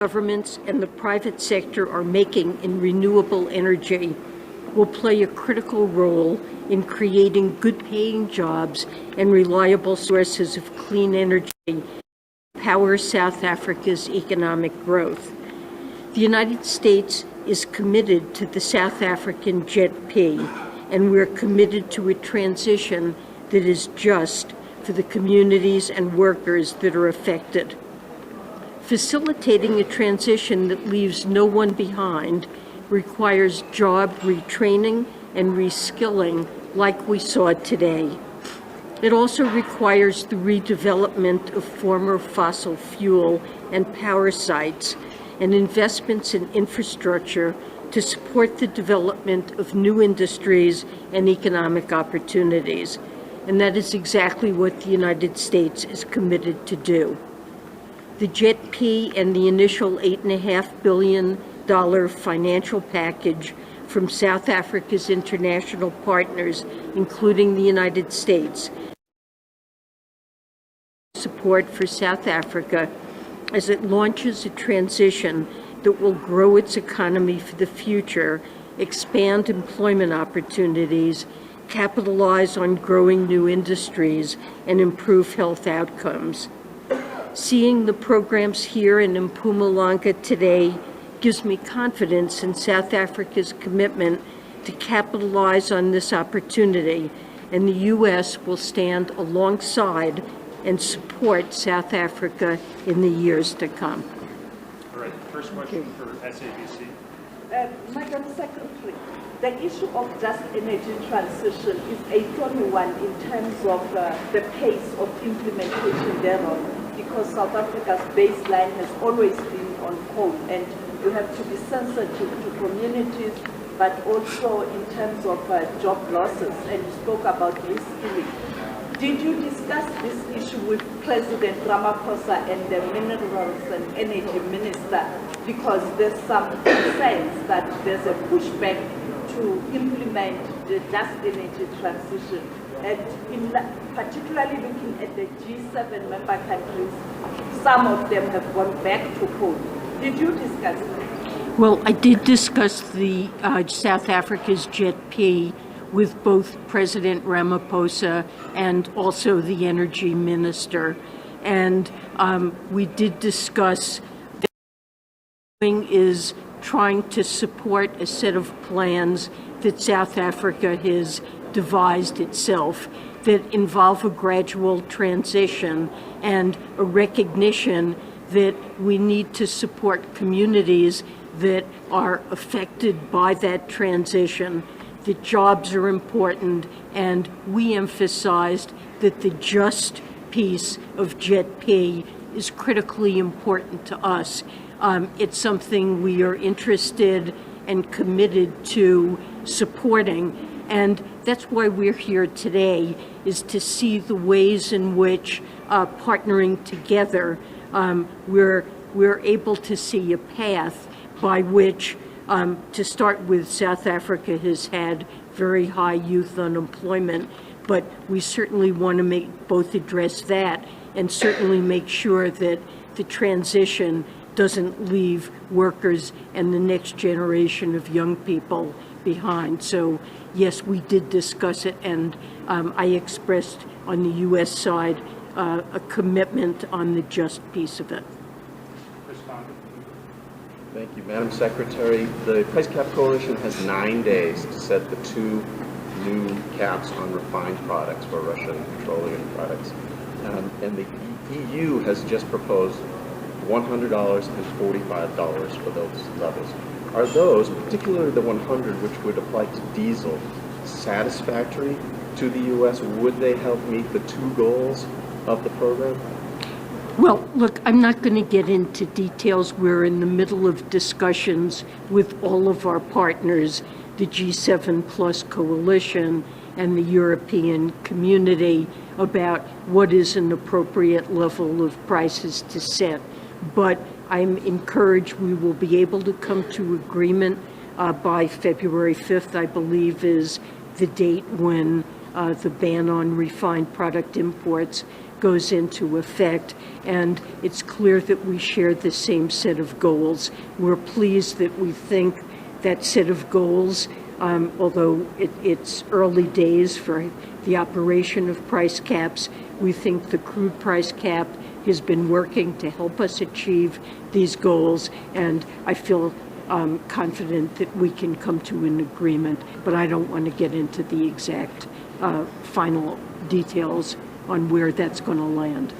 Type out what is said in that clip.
governments and the private sector are making in renewable energy will play a critical role in creating good-paying jobs and reliable sources of clean energy to power South Africa's economic growth. The United States is committed to the South African JET-P, and we're committed to a transition that is just for the communities and workers that are affected. Facilitating a transition that leaves no one behind requires job retraining and reskilling like we saw today. It also requires the redevelopment of former fossil fuel and power sites and investments in infrastructure to support the development of new industries and economic opportunities. And that is exactly what the United States is committed to do. The JET-P and the initial $8.5 billion financial package from South Africa's international partners, including the United States, support for South Africa as it launches a transition that will grow its economy for the future, expand employment opportunities, capitalize on growing new industries, and improve health outcomes. Seeing the programs here in Mpumalanga today gives me confidence in South Africa's commitment to capitalize on this opportunity, and the U.S. will stand alongside and support South Africa in the years to come. All right, first question for SABC. Madam Secretary, the issue of just energy transition is a thorny one in terms of the pace of implementation thereof, because South Africa's baseline has always been on coal, and you have to be sensitive to communities, but also in terms of job losses, and you spoke about reskilling. Did you discuss this issue with President Ramaphosa and the Minerals and Energy Minister? Because there's some sense that there's a pushback to implement the just energy transition. And particularly looking at the G7 member countries, some of them have gone back to coal. Did you discuss that? Well, I did discuss the South Africa's JET-P with both President Ramaphosa and also the Energy Minister. And we did discuss that is trying to support a set of plans that South Africa has devised itself that involve a gradual transition and a recognition that we need to support communities that are affected by that transition, that jobs are important, and we emphasized that the just piece of JET-P is critically important to us. It's something we are interested and committed to supporting, and that's why we're here today, is to see the ways in which partnering together, we're able to see a path by which, to start with, South Africa has had very high youth unemployment, but we certainly want to both address that and certainly make sure that the transition doesn't leave workers and the next generation of young people behind. So yes, we did discuss it, and I expressed on the U.S. side a commitment on the just piece of it. Thank you, Madam Secretary. The Price Cap Coalition has 9 days to set the 2 new caps on refined products for Russian petroleum products. And the EU has just proposed $100 and $45 for those levels. Are those, particularly the 100, which would apply to diesel, satisfactory to the U.S.? Would they help meet the 2 goals of the program? Well, look, I'm not going to get into details. We're in the middle of discussions with all of our partners, the G7 Plus coalition and the European community, about what is an appropriate level of prices to set. But I'm encouraged we will be able to come to agreement by February 5th, I believe, is the date when the ban on refined product imports goes into effect. And it's clear that we share the same set of goals. We're pleased that we think that set of goals, although it's early days for the operation of price caps, we think the crude price cap has been working to help us achieve these goals, and I feel confident that we can come to an agreement, but I don't want to get into the exact final details on where that's going to land.